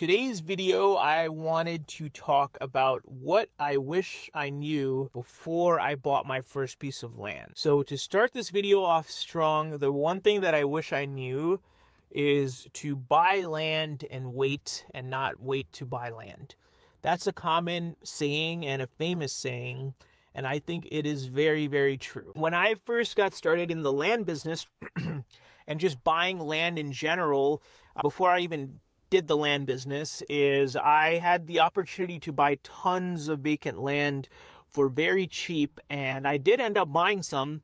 today's video, I wanted to talk about what I wish I knew before I bought my first piece of land. So to start this video off strong, the one thing that I wish I knew is to buy land and not wait to buy land. That's a common saying and a famous saying, and I think it is very, very true. When I first got started in the land business and just buying land in general, before I even did the land business, is I had the opportunity to buy tons of vacant land for very cheap, and I did end up buying some,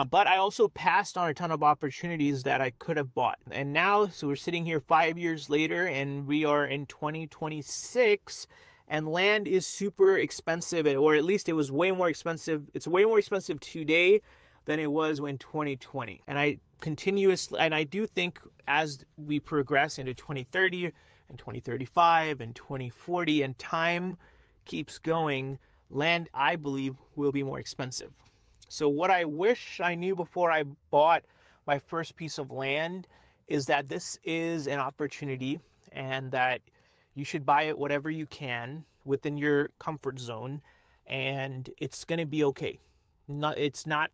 but I also passed on a ton of opportunities that I could have bought. And now, so we're sitting here 5 years later, and we are in 2026, and land is super expensive, or at least it was way more expensive. It's way more expensive today than it was when 2020. And I do think as we progress into 2030 and 2035 and 2040 and time keeps going, land, I believe, will be more expensive. So what I wish I knew before I bought my first piece of land is that this is an opportunity and that you should buy it whatever you can within your comfort zone, and it's going to be okay. It's not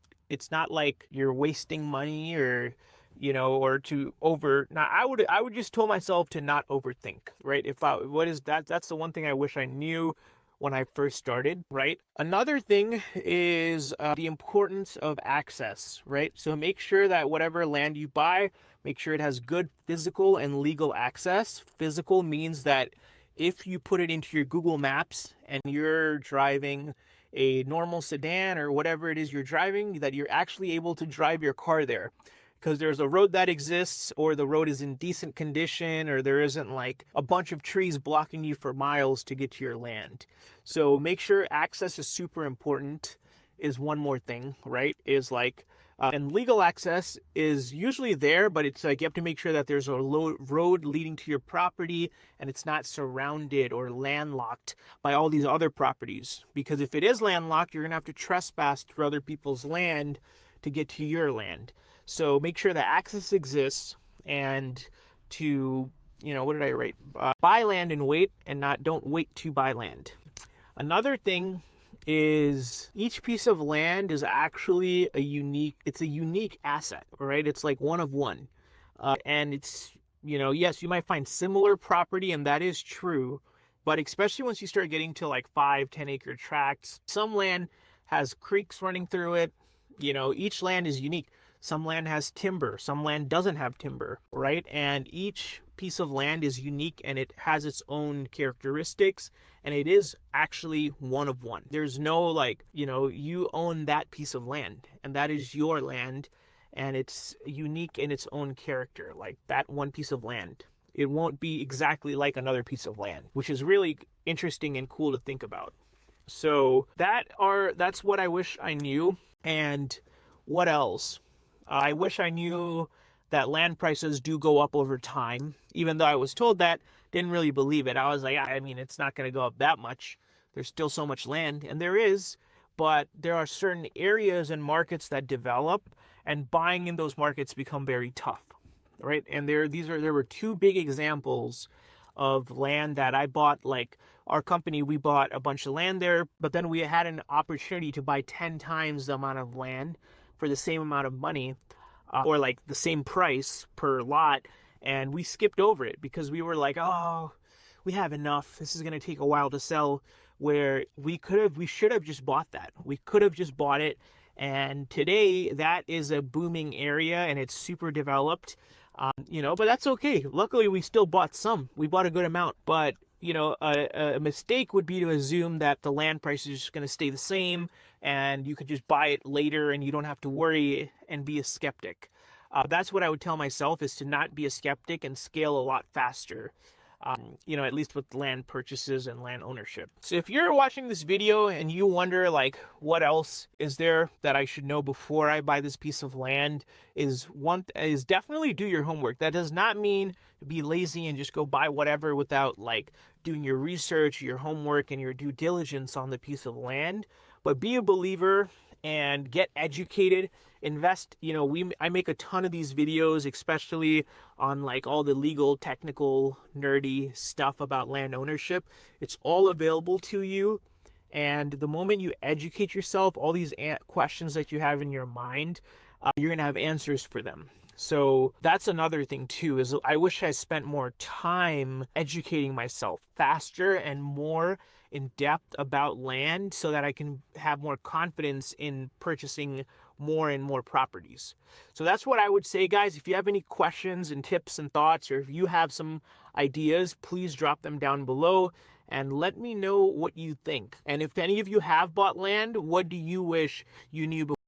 like you're wasting money or I would just tell myself to not overthink, right? That's the one thing I wish I knew when I first started, right? Another thing is the importance of access, right? So make sure that whatever land you buy, make sure it has good physical and legal access. Physical means that if you put it into your Google Maps and you're driving a normal sedan or whatever it is you're driving, that you're actually able to drive your car there. Because there's a road that exists, or the road is in decent condition, or there isn't like a bunch of trees blocking you for miles to get to your land. So make sure access is super important is one more thing, right? And legal access is usually there, but it's like you have to make sure that there's a road leading to your property and it's not surrounded or landlocked by all these other properties. Because if it is landlocked, you're going to have to trespass through other people's land to get to your land. So make sure that access exists, and to, what did I write? Buy land and wait, and don't wait to buy land. Another thing is each piece of land is actually a unique asset, right? It's like one of one. And it's, yes, you might find similar property, and that is true, but especially once you start getting to like 5-10 acre tracts, some land has creeks running through it. Each land is unique. Some land has timber, some land doesn't have timber, right? And each piece of land is unique and it has its own characteristics, and it is actually one of one. There's no you own that piece of land and that is your land, and it's unique in its own character, like that one piece of land. It won't be exactly like another piece of land, which is really interesting and cool to think about. So that's what I wish I knew. And what else? I wish I knew that land prices do go up over time. Even though I was told that, didn't really believe it. I was like, it's not going to go up that much. There's still so much land, and there is, but there are certain areas and markets that develop, and buying in those markets become very tough, right? And there were two big examples of land that I bought. Like our company, we bought a bunch of land there, but then we had an opportunity to buy 10 times the amount of land for the same amount of money, or like the same price per lot, and we skipped over it because we were like, oh, we have enough, this is going to take a while to sell, where we should have just bought that. We could have just bought it, and today that is a booming area and it's super developed, but that's okay. Luckily, we still bought some. We bought a good amount, but a mistake would be to assume that the land price is just going to stay the same and you could just buy it later and you don't have to worry and be a skeptic. That's what I would tell myself, is to not be a skeptic and scale a lot faster, at least with land purchases and land ownership. So if you're watching this video and you wonder, what else is there that I should know before I buy this piece of land, is definitely do your homework. That does not mean be lazy and just go buy whatever without doing your research, your homework, and your due diligence on the piece of land. But be a believer and get educated. Invest, I make a ton of these videos, especially on like all the legal, technical, nerdy stuff about land ownership. It's all available to you. And the moment you educate yourself, all these questions that you have in your mind, you're going to have answers for them. So that's another thing too, is I wish I spent more time educating myself faster and more in depth about land so that I can have more confidence in purchasing more and more properties. So that's what I would say, guys. If you have any questions and tips and thoughts, or if you have some ideas, please drop them down below and let me know what you think. And if any of you have bought land, what do you wish you knew before?